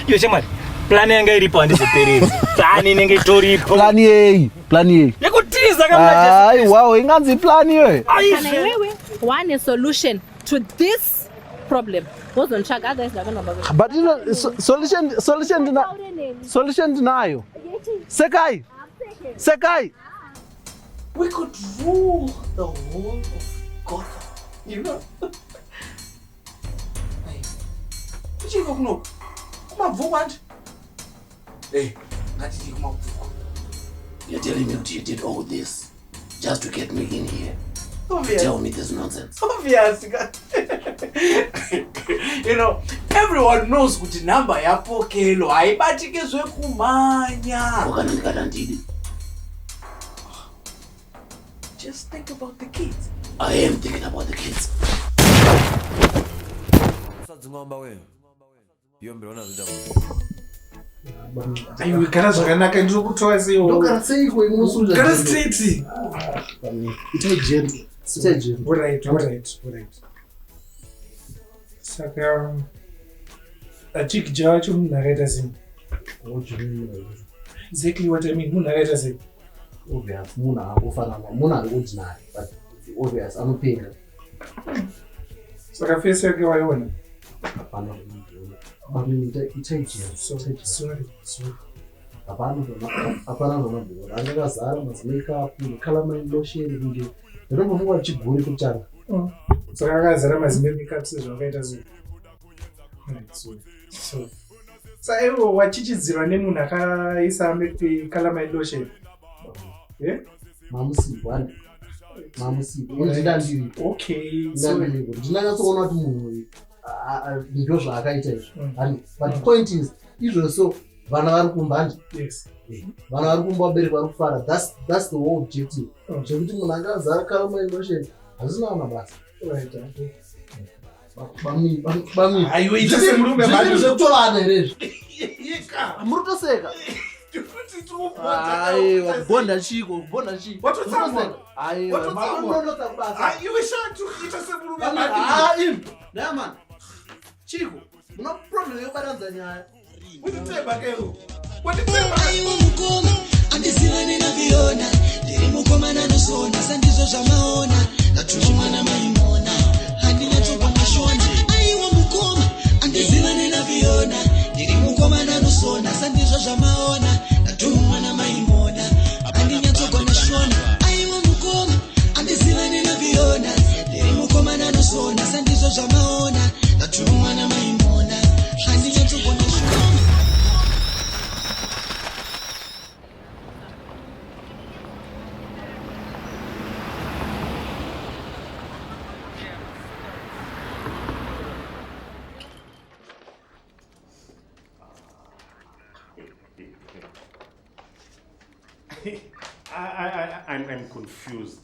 Yo chemari. Plan yanga iripo handizoperi. Plan inenge itoripo. Plan A. Yakutiza kama Ai, wow, inganzi plan yo. One solution to this problem. Wasn't check others are gonna. But you know, solution dinayo. Sekai. We could rule the whole of Gotham, you know? Hey, what you know? Come on, what? Hey, come on. You're telling me you did all this just to get me in here? Tell me this nonsense. Obvious. You know, everyone knows kuti number yapo kelo haibatikizwe kumanya. Just think about the kids. I am thinking about the kids. Ayo kana zvakanaka ndiri kutoa seyo. Ndogara seiko inosuja. Gara straight. Itai gentle. Alright. Saka achikija wacho munhu akaita sei? Exactly what I mean, munhu akaita sei? Obvious, munhu akufana munhu ari ordinary, but obvious anopenga. Saka face yake waiona? Hapana. Itai gentle. Sorry. Hapana nobody. Angakazara mazimake-up, color lotion kunge. Ndinombofungwa chiguri kutanga. Saka akazara mazimake-up sezvakaita sei? So saiwo wachichidzirwa nemunhu akaisa color lotion. Mamusipo. Ndida ndiri. Okay. Ndinanyatsoona kuti munhu ndizvo zvaakaita izvo. But the point is, izvozvo vana vari kumbanja. Yes. Vana vari kumba vabereki vari kufara. That's the whole objective. Zvekuti munhu angazara color lotion hazina mabasa. Right. Bami. Ayo itase murume manje zvekutorana herezvo. Muri kutoseka. Aiwa, kubonda chiko. Watotsamwa. Aiwa, mamunonota kubasa. Iwe shatu itase murume manje. Nah man. Chiko, muna problem yobaranza nyaya. Utiteba kero. Aiwa Mukoma, andizivane naviona. Ndiri Mukoma nanosona, sandizvo zvamaona. Ndatumwa namaimona, handina chokwanashona. Aiwa Mukoma, andizivane naviona. Ndiri Mukoma nanosona, sandizvo zvamaona. Ndatumwa namaimona, handina chokwanashona. Aiwa Mukoma, andizivane naviona. Ndiri Mukoma nanosona, sandizvo zvamaona. Ndatumwa namaimona, handina chokwanashona. I'm confused.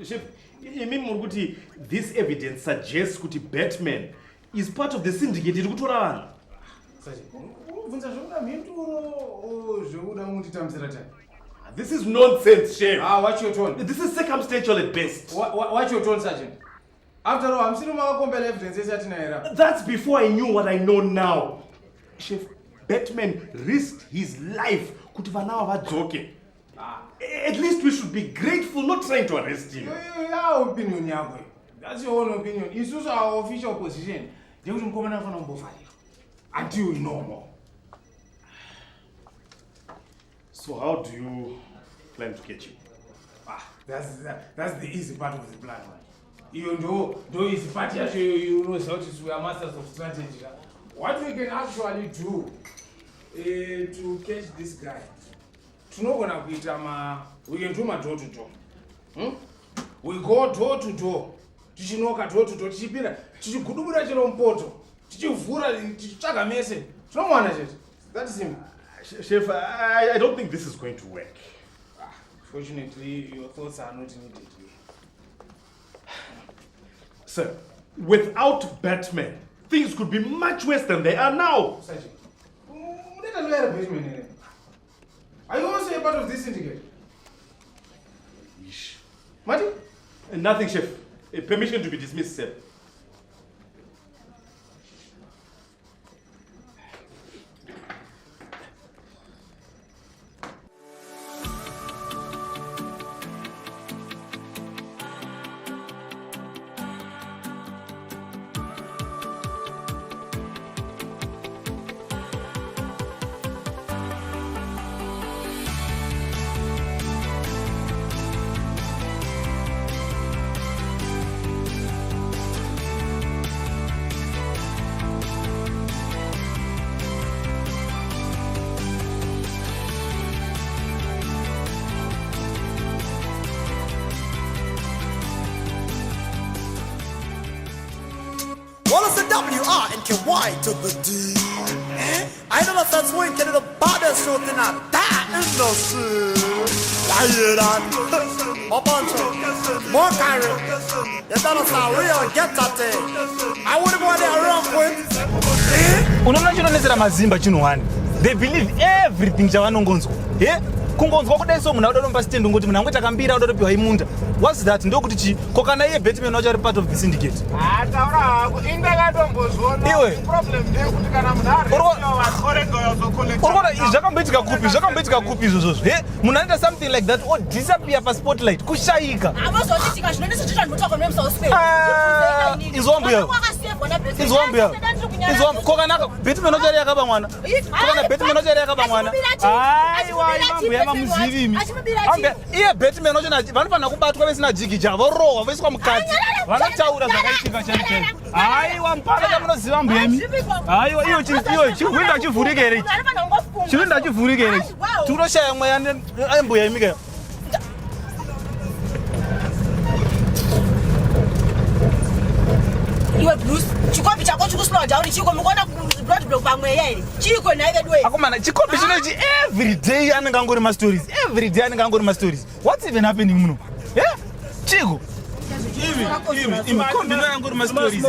Chef, you mean this evidence suggests that Batman is part of the syndicate? This is nonsense, Chef. What's your tone? This is circumstantial at best. What's your tone, Sergeant? After all, I'm still going to evidence. That's before I knew what I know now. Chef, Batman risked his life. At least we should be grateful, not trying to arrest him. Your opinion, Yahweh. That's your own opinion. It's also our official position. They will come and find until we know more. So how do you plan to catch him? That's the easy part of the plan, man. Even though easy part, you know, we are masters of strategy. What we can actually do to catch this guy, we can do my door to door. We go door to door. Tichinoka door to door. Tichipira. Tichigudubura chirompoto. Tichivhura. Tichitsvaga mese. Tinomuwana chete. That is him. Chef, I don't think this is going to work. Fortunately, your thoughts are not needed. Sir, without Batman, things could be much worse than they are now. Sergeant, are you also a part of this syndicate? Ish. Marty? Nothing, Chef. Permission to be dismissed, sir. white to the D. I know that that's when getting the baddest shot in that industry. I hear that. A bunch of more carry. You don't know real get that thing. I wouldn't go there around with. Unaona chinonesera mazimba chino one. They believe everything chavanongonzwa. Kungonzwa kudai so munhu auda stand ngoti munhu angoti akambira auda kupiwa imunda. What's that? Ndokuti chi kokana iye Batman wacho ari part of the syndicate. Taura hako indakatombozona. Iwe problem ndekuti kana munhu ari vakorega yozokoleka. Urikona zvakamboitika kupi izvozvo. Munhu anoita something like that or disappear pa spotlight kushayika. Amazochitika zvinonesa zvichanotoka nemusawo Spain. Izombuya. Izombuya. Kokanaka Batman wacho ari yakaba mwana. Kokana Batman wacho ari yakaba mwana. Aiwa imambuya mamuzivimi. Ambe iye Batman wacho vanofana kubatwa vesina jigi javo rohwa voiswa mukati. Vanotaura zvakaitika chaizvo. Aiwa mpaka chamunoziva mbuyemi. Aiwa iyo chihwinda chivhurike here ichi. Chihwinda chivhurike here ichi. Tinoshaya mweya mbuyemi ke. Iwe Bruce, chikombi chako chikuslow down chiko mukona blood block pamweya here. Chiko naye dwe. Akomana chikombi chinochi every day anenge angori ma stories. Every day anenge angori ma stories. What's even happening muno? Chiko. Imi kombi no angori ma stories.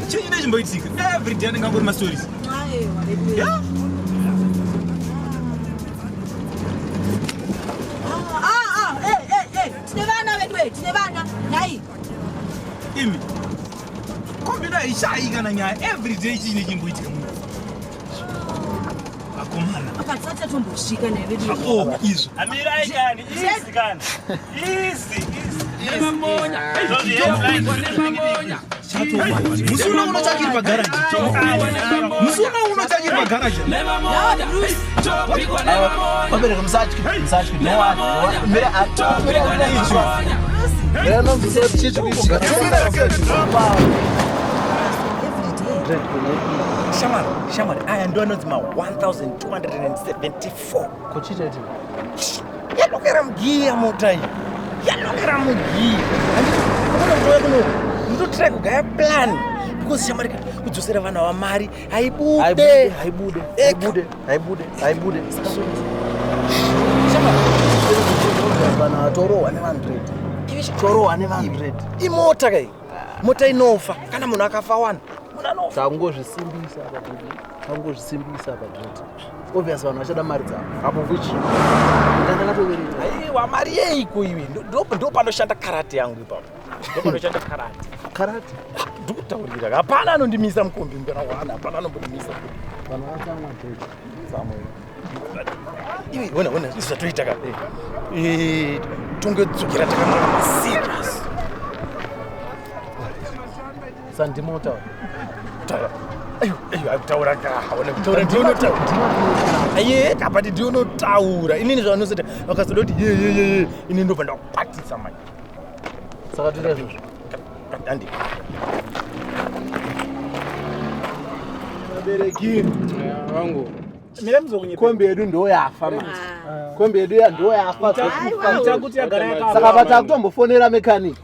Chiki nechimboitika. Every day anenge angori ma stories. Yeah. Tinevana nai. Imi. Kombi no ishayika na nyaya every day chine chimboitika muno. Akomana. Akatsatsa tombosvika nevedu. Oh, izvo. Amira ikani, easy kana. Easy. Musuna unotakiri pagaraji. Wabereka musatyi. Shamar, I am doing my 1,274. Kochita iti. Yalokera mgia motai. Yalokera mgia. Ndo try kugaya plan. Because Shamar kudzosera vana va mari haibude. Shamar. Vana torowa ne 100. Imota kai. Mota inofa kana munhu akafa wana. Tangozvisimbisa padreti. Obviously vanhu vachada mari dzavo. Apo kuchi. Ndakatovereka. Aiwa mari yeiko iwe? Ndo panoshanda karate yangu ipapo. Ndo panoshanda karate. Karate. Ndikutaurira. Hapana anondimisa mukombi mbera wana. Hapana anombonimisa. Vanhu vatsamwa dreti. Iwe wena izvo zvatoita ka. Tongedzokera takamara serious. Sandimota. Ayo, akutaura kaone kutaura ndinotaura. Aye, kapati ndinotaura. Inini zvanoita vakazoda kuti ye. Ini ndobva ndakwatisa manje. Saka toita izvozvo. Andi. Vabereki Wangu. Kombi yedu ndo yafa manje. Kombi yedu ndo yafa. Kuti yagara yakava. Saka vatakutombofonera mechanic.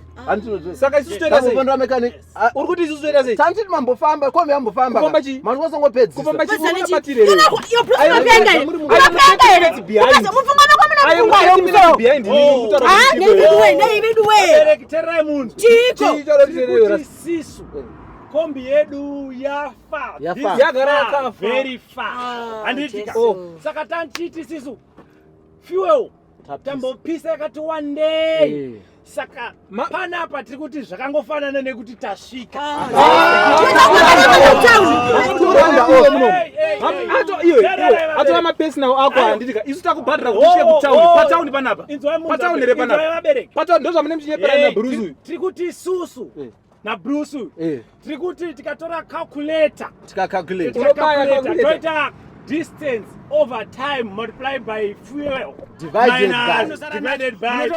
Saka isusu toita sei? Fonera mechanic. Uri kuti isusu toita sei? Tanti mambofamba, kombi yambofamba. Kufamba chi? Manu wasongopedzisa. Kufamba chi unabatire. Yo unapenga here. Terai munhu. Sisu. Kombi yedu yafa. Yagara yakafa. Very far. Anditika. Saka tanchiti sisu. Fuel. Tambopisa yakati one day. Saka panapa tiri kuti zvakangofanana nekuti tasvika. Atora mapesi nawo ako handitika isu takubhadhira kuti tiye kutauni patauni panapa patauni here panapa patauni ndo zvamune muchinyepera na Bruce uyu tiri kuti isusu na Bruce uyu tiri kuti tikatora calculator toita distance over time multiplied by fuel divided by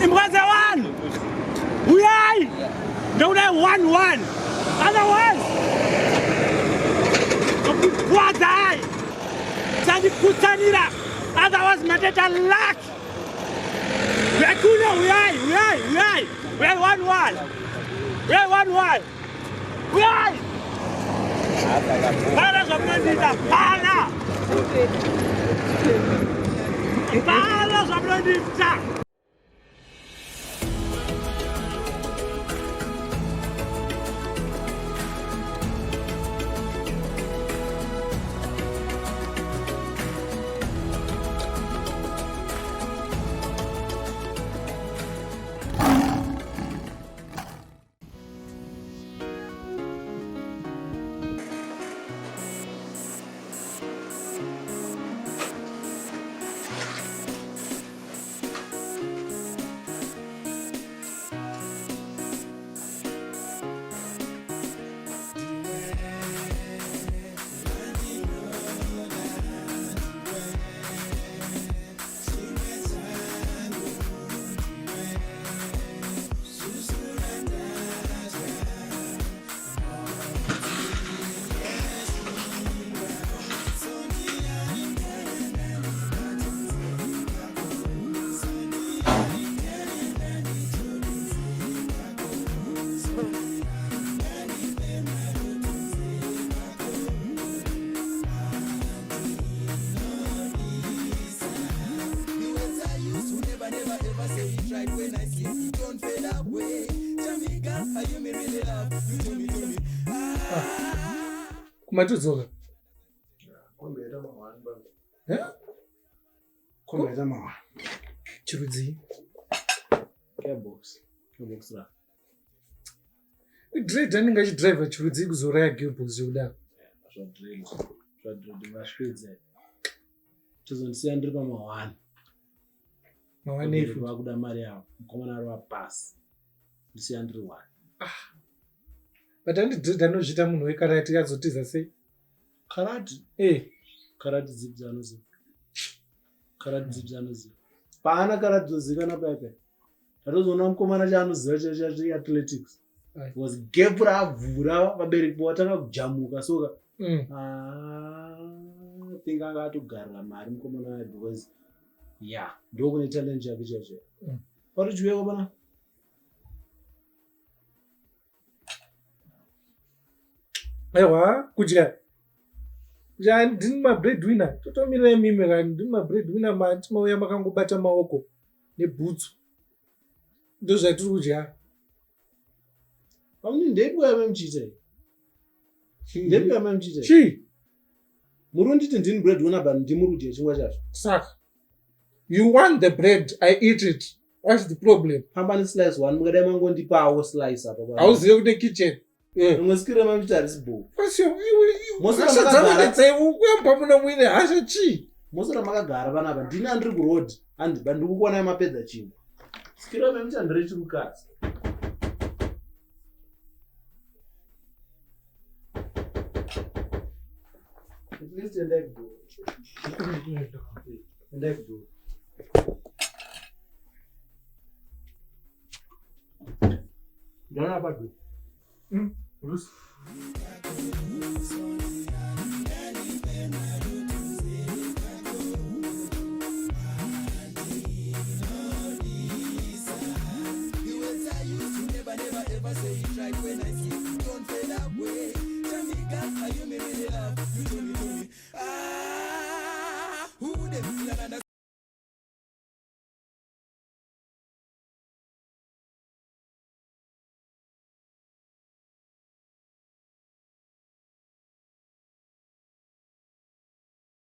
Imkwaze wanu uyai Otherwise, what die? Sandi kutanira. Otherwise, mateta luck. We are 1-1. We are. Para zablendita, para. Para zablendita. Kumatudzoka. Kometa mawa. Chirudzi. Gearbox ra. Drive ndinga chidriver chirudzi kuzoraya gearbox yoda. Zvadrill vaswedza. Tizondisiya ndiri pama1. Mawanefu. Vakuda mari yavo. Mukomana ari wapasi. Ndisiya ndiri 1. But ndinozvita munhu wekarati azotiza sei? Karati? Karati dzipi dzanoziva. Karati dzipi dzanoziva. Paana karati dzozikana paipai. Ndatozoona mukomana chaanoziva cheathletics. Was gap ravhura vabereki watanga kujamuka soka. Think anga atogarira mari mukomana wayo because ndokune talent yake chacho. Pari chiweko pana? Aiwa, kudya. Ndini mabreadwinner. Totomirira mime kani ndini mabreadwinner mati mauya makangobata maoko nebhutsu. Ndozvatiri kudya. Amuni ndeibuya memuchita. Ndeibuya memuchita. Chii? Muri nditi ndini breadwinner but ndimuri kudya chingwa chacho. Saka. You want the bread, I eat it. What's the problem? Hamba slice 1 mukadai mangondipawo slice apa. Hauzive kune kitchen. Mwesikira memuchita harisi bhuku. Hasha dzavakadzai ukuyamba muna muine hasha chii? Mosora makagara panapa ndini andiri kuroad andiba ndikukuona mapedza chingwa. Sikira memuchita ndiri chirukadzi. At least endai kudo. Endai kudo. Ndona apa do. Bruce.